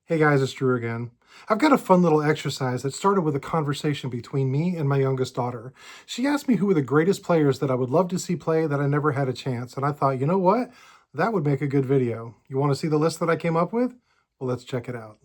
Hey guys, it's Drew again. I've got a fun little exercise that started with a conversation between me and my youngest daughter. She asked me who were the greatest players that I would love to see play that I never had a chance, and I thought, you know what? That would make a good video. You want to see the list that I came up with? Well, let's check it out.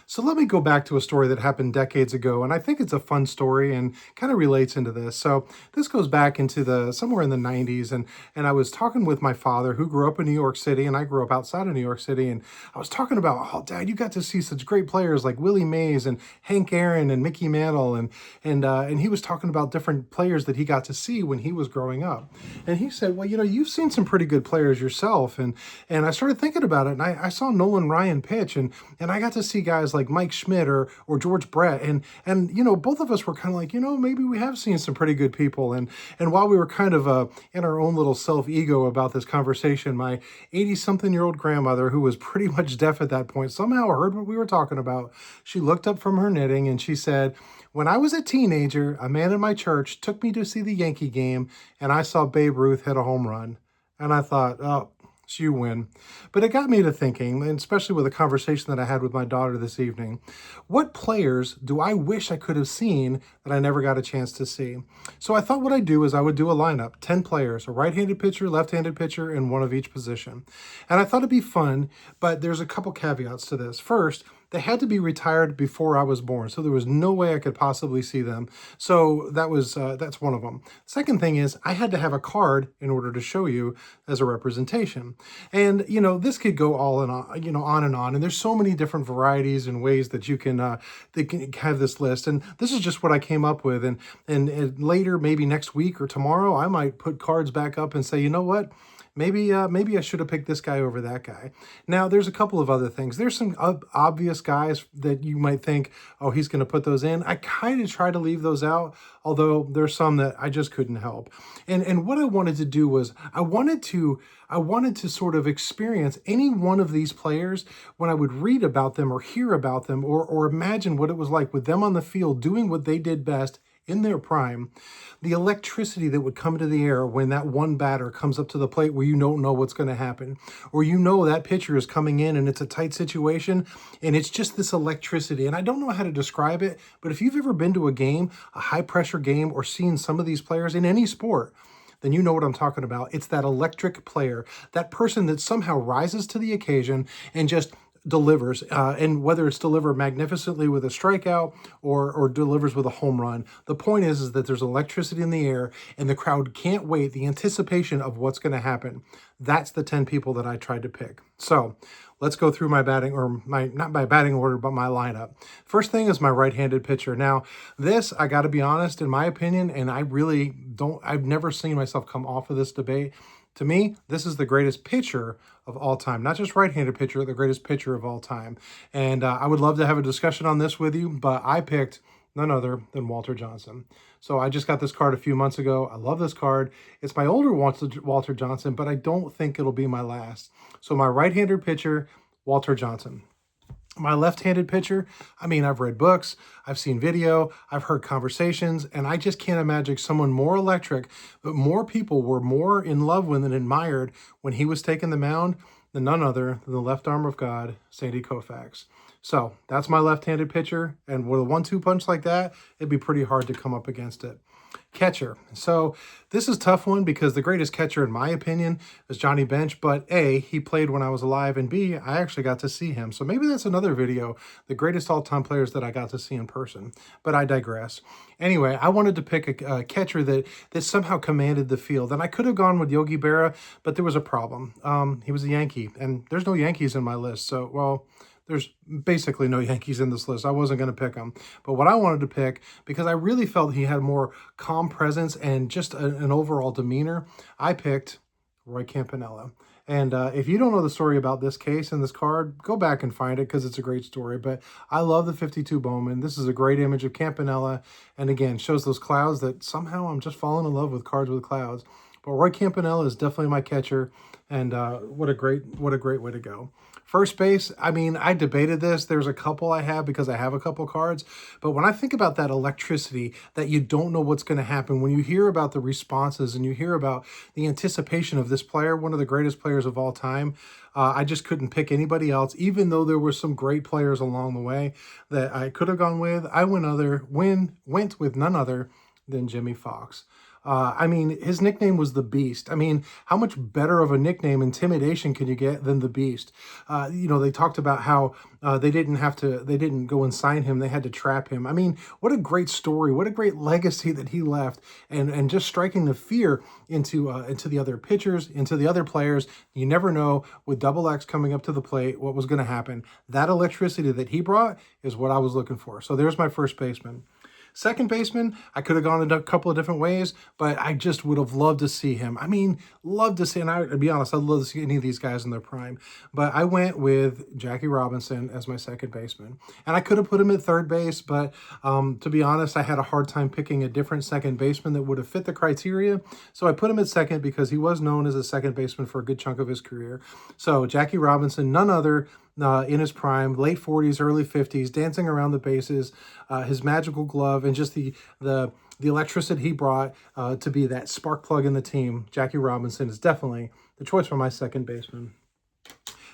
So let me go back to a story that happened decades ago, and I think it's a fun story and kind of relates into this. So this goes back into the somewhere in the 90s, and I was talking with my father, who grew up in New York City, and I grew up outside of New York City, and I was talking about, oh, Dad, you got to see such great players like Willie Mays and Hank Aaron and Mickey Mantle, and he was talking about different players that he got to see when he was growing up, and he said, well, you've seen some pretty good players yourself, and I started thinking about it, and I saw Nolan Ryan pitch, and I got to see guys like Mike Schmidt or George Brett, and both of us were kind of like, maybe we have seen some pretty good people, and while we were kind of in our own little self-ego about this conversation, my 80-something-year-old grandmother, who was pretty much deaf at that point, somehow heard what we were talking about. She looked up from her knitting and she said, when I was a teenager, a man in my church took me to see the Yankee game, and I saw Babe Ruth hit a home run. And I thought, oh, so you win. But it got me to thinking, and especially with a conversation that I had with my daughter this evening, what players do I wish I could have seen that I never got a chance to see? So I thought what I'd do is I would do a lineup, 10 players, a right-handed pitcher, left-handed pitcher, and one of each position. And I thought it'd be fun, but there's a couple caveats to this. First, they had to be retired before I was born, so there was no way I could possibly see them. So that's one of them. Second thing is I had to have a card in order to show you as a representation. And this could go all and on and on. And there's so many different varieties and ways that you can have this list. And this is just what I came up with. And later, maybe next week or tomorrow, I might put cards back up and say, you know what? Maybe I should have picked this guy over that guy. Now, there's a couple of other things. There's some obvious guys that you might think, oh, he's going to put those in. I kind of try to leave those out, although there's some that I just couldn't help. And what I wanted to do was I wanted to sort of experience any one of these players when I would read about them or hear about them or imagine what it was like with them on the field doing what they did best in their prime, the electricity that would come into the air when that one batter comes up to the plate where you don't know what's going to happen, or that pitcher is coming in and it's a tight situation and it's just this electricity. And I don't know how to describe it, but if you've ever been to a game, a high pressure game, or seen some of these players in any sport, then you know what I'm talking about. It's that electric player, that person that somehow rises to the occasion and just delivers, and whether it's delivered magnificently with a strikeout or delivers with a home run. The point is that there's electricity in the air and the crowd can't wait, the anticipation of what's going to happen. That's the 10 people that I tried to pick. So let's go through my batting, or not my batting order, but my lineup. First thing is my right-handed pitcher. Now, this, I got to be honest, in my opinion, and I've never seen myself come off of this debate. To me, this is the greatest pitcher of all time. Not just right-handed pitcher, the greatest pitcher of all time. And I would love to have a discussion on this with you, but I picked none other than Walter Johnson. So I just got this card a few months ago. I love this card. It's my older Walter Johnson, but I don't think it'll be my last. So my right-handed pitcher, Walter Johnson. My left-handed pitcher, I've read books, I've seen video, I've heard conversations, and I just can't imagine someone more electric, but more people were more in love with and admired when he was taking the mound than none other than the left arm of God, Sandy Koufax. So that's my left-handed pitcher, and with a 1-2 punch like that, it'd be pretty hard to come up against it. Catcher. So this is a tough one because the greatest catcher, in my opinion, is Johnny Bench. But A, he played when I was alive, and B, I actually got to see him. So maybe that's another video, the greatest all-time players that I got to see in person. But I digress. Anyway, I wanted to pick a catcher that somehow commanded the field. And I could have gone with Yogi Berra, but there was a problem. He was a Yankee, and there's no Yankees in my list. So, well, there's basically no Yankees in this list. I wasn't going to pick him. But what I wanted to pick, because I really felt he had more calm presence and just an overall demeanor, I picked Roy Campanella. And if you don't know the story about this case and this card, go back and find it because it's a great story. But I love the 52 Bowman. This is a great image of Campanella. And again, shows those clouds that somehow I'm just falling in love with cards with clouds. But Roy Campanella is definitely my catcher. And what a great way to go. First base, I mean, I debated this. There's a couple I have because I have a couple cards. But when I think about that electricity, that you don't know what's going to happen, when you hear about the responses and you hear about the anticipation of this player, one of the greatest players of all time, I just couldn't pick anybody else, even though there were some great players along the way that I could have gone with. I went with none other than Jimmy Fox. I mean, his nickname was the Beast. I mean, how much better of a nickname, intimidation, can you get than the Beast? They talked about how they didn't go and sign him. They had to trap him. I mean, what a great story. What a great legacy that he left, and just striking the fear into the other pitchers, into the other players. You never know with Double X coming up to the plate what was going to happen. That electricity that he brought is what I was looking for. So there's my first baseman. Second baseman, I could have gone in a couple of different ways, but I just would have loved to see him. I mean, love to see, and to be honest, I'd love to see any of these guys in their prime. But I went with Jackie Robinson as my second baseman. And I could have put him at third base, but to be honest, I had a hard time picking a different second baseman that would have fit the criteria. So I put him at second because he was known as a second baseman for a good chunk of his career. So Jackie Robinson, none other in his prime, late 40s, early 50s, dancing around the bases, his magical glove, and just the electricity he brought to be that spark plug in the team. Jackie Robinson is definitely the choice for my second baseman.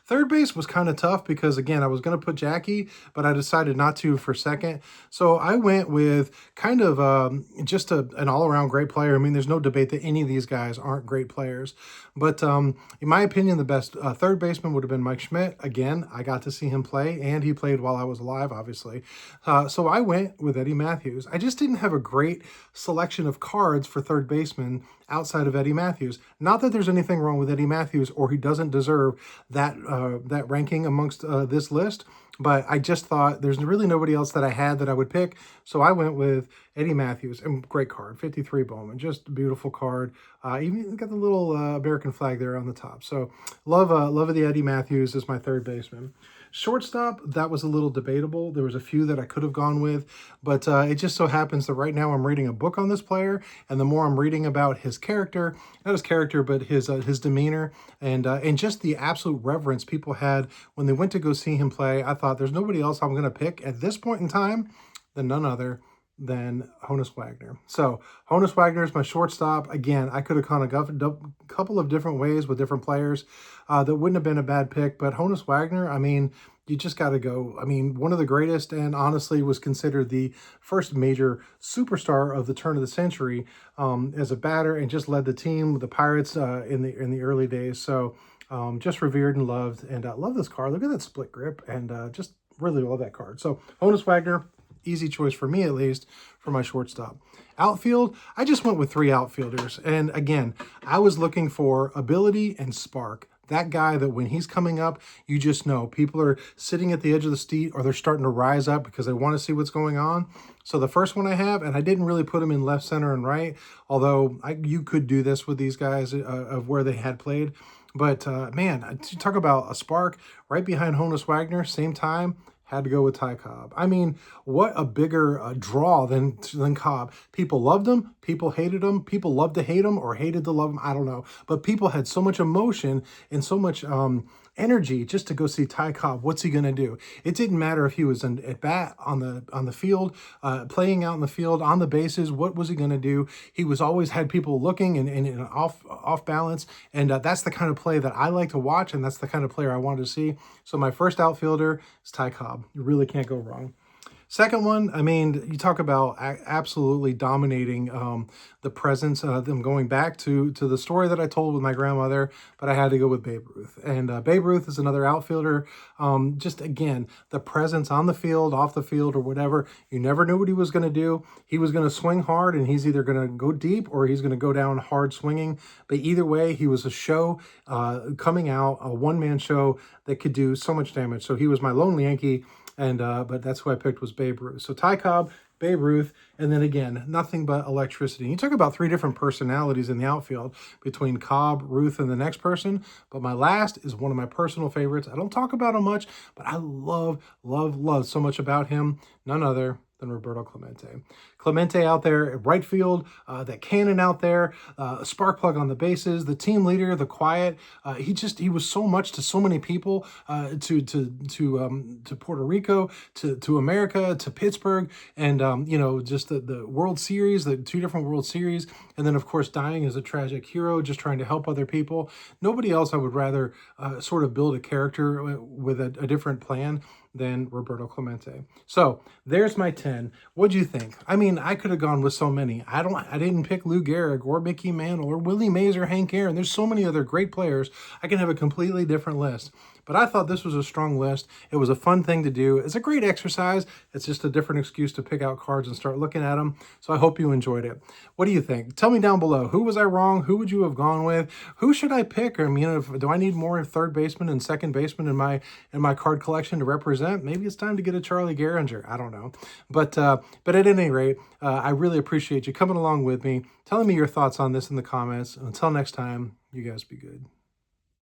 Third base was kind of tough because, again, I was going to put Jackie, but I decided not to for second. So I went with kind of just an all-around great player. I mean, there's no debate that any of these guys aren't great players. But in my opinion, the best third baseman would have been Mike Schmidt. Again, I got to see him play, and he played while I was alive, obviously. So I went with Eddie Matthews. I just didn't have a great selection of cards for third baseman outside of Eddie Matthews. Not that there's anything wrong with Eddie Matthews or he doesn't deserve that ranking amongst this list, but I just thought there's really nobody else that I had that I would pick, so I went with Eddie Matthews. And great card, 53 Bowman, just a beautiful card. Even got the little American flag there on the top. So love of the Eddie Matthews as my third baseman. Shortstop, that was a little debatable. There was a few that I could have gone with, but it just so happens that right now I'm reading a book on this player, and the more I'm reading about his character, not his character, but his demeanor, and just the absolute reverence people had when they went to go see him play, I thought there's nobody else I'm going to pick at this point in time than none other than Honus Wagner. So Honus Wagner is my shortstop. Again, I could have gone a couple of different ways with different players. That wouldn't have been a bad pick, but Honus Wagner, I mean, you just got to go. I mean, one of the greatest, and honestly was considered the first major superstar of the turn of the century as a batter, and just led the team, the Pirates, in the early days. So just revered and loved, and love this card. Look at that split grip, and just really love that card. So Honus Wagner, easy choice for me, at least, for my shortstop. Outfield, I just went with three outfielders. And again, I was looking for ability and spark. That guy that when he's coming up, you just know people are sitting at the edge of the seat, or they're starting to rise up because they want to see what's going on. So the first one I have, and I didn't really put him in left, center, and right, although you could do this with these guys of where they had played. But man, to talk about a spark, right behind Honus Wagner, same time, had to go with Ty Cobb. I mean, what a bigger draw than Cobb. People loved him. People hated him. People loved to hate him or hated to love him. I don't know. But people had so much emotion and so much energy just to go see Ty Cobb. What's he going to do? It didn't matter if he was at bat, on the field, playing out in the field, on the bases. What was he going to do? He was always had people looking and off balance. And that's the kind of play that I like to watch, and that's the kind of player I wanted to see. So my first outfielder is Ty Cobb. You really can't go wrong. Second one, I mean, you talk about absolutely dominating the presence, them going back to the story that I told with my grandmother, but I had to go with Babe Ruth. And Babe Ruth is another outfielder. Just, again, the presence on the field, off the field, or whatever. You never knew what he was going to do. He was going to swing hard, and he's either going to go deep or he's going to go down hard swinging. But either way, he was a show coming out, a one-man show that could do so much damage. So he was my lone Yankee. And but that's who I picked was Babe Ruth. So Ty Cobb, Babe Ruth, and then again, nothing but electricity. You talk about three different personalities in the outfield between Cobb, Ruth, and the next person. But my last is one of my personal favorites. I don't talk about him much, but I love so much about him. None other than Roberto Clemente. Clemente out there at right field, that cannon out there, a spark plug on the bases, the team leader, the quiet. He was so much to so many people, to Puerto Rico, to America, to Pittsburgh, and just the World Series, the two different World Series, and then of course dying as a tragic hero, just trying to help other people. Nobody else I would rather sort of build a character with a different plan than Roberto Clemente. So there's my 10. What'd you think? I mean, I could have gone with so many. I didn't pick Lou Gehrig or Mickey Mantle or Willie Mays or Hank Aaron. There's so many other great players. I can have a completely different list. But I thought this was a strong list. It was a fun thing to do. It's a great exercise. It's just a different excuse to pick out cards and start looking at them. So I hope you enjoyed it. What do you think? Tell me down below. Who was I wrong? Who would you have gone with? Who should I pick? I mean, do I need more third baseman and second baseman in my card collection to represent? Maybe it's time to get a Charlie Gehringer. I don't know. But at any rate, I really appreciate you coming along with me, telling me your thoughts on this in the comments. Until next time, you guys be good.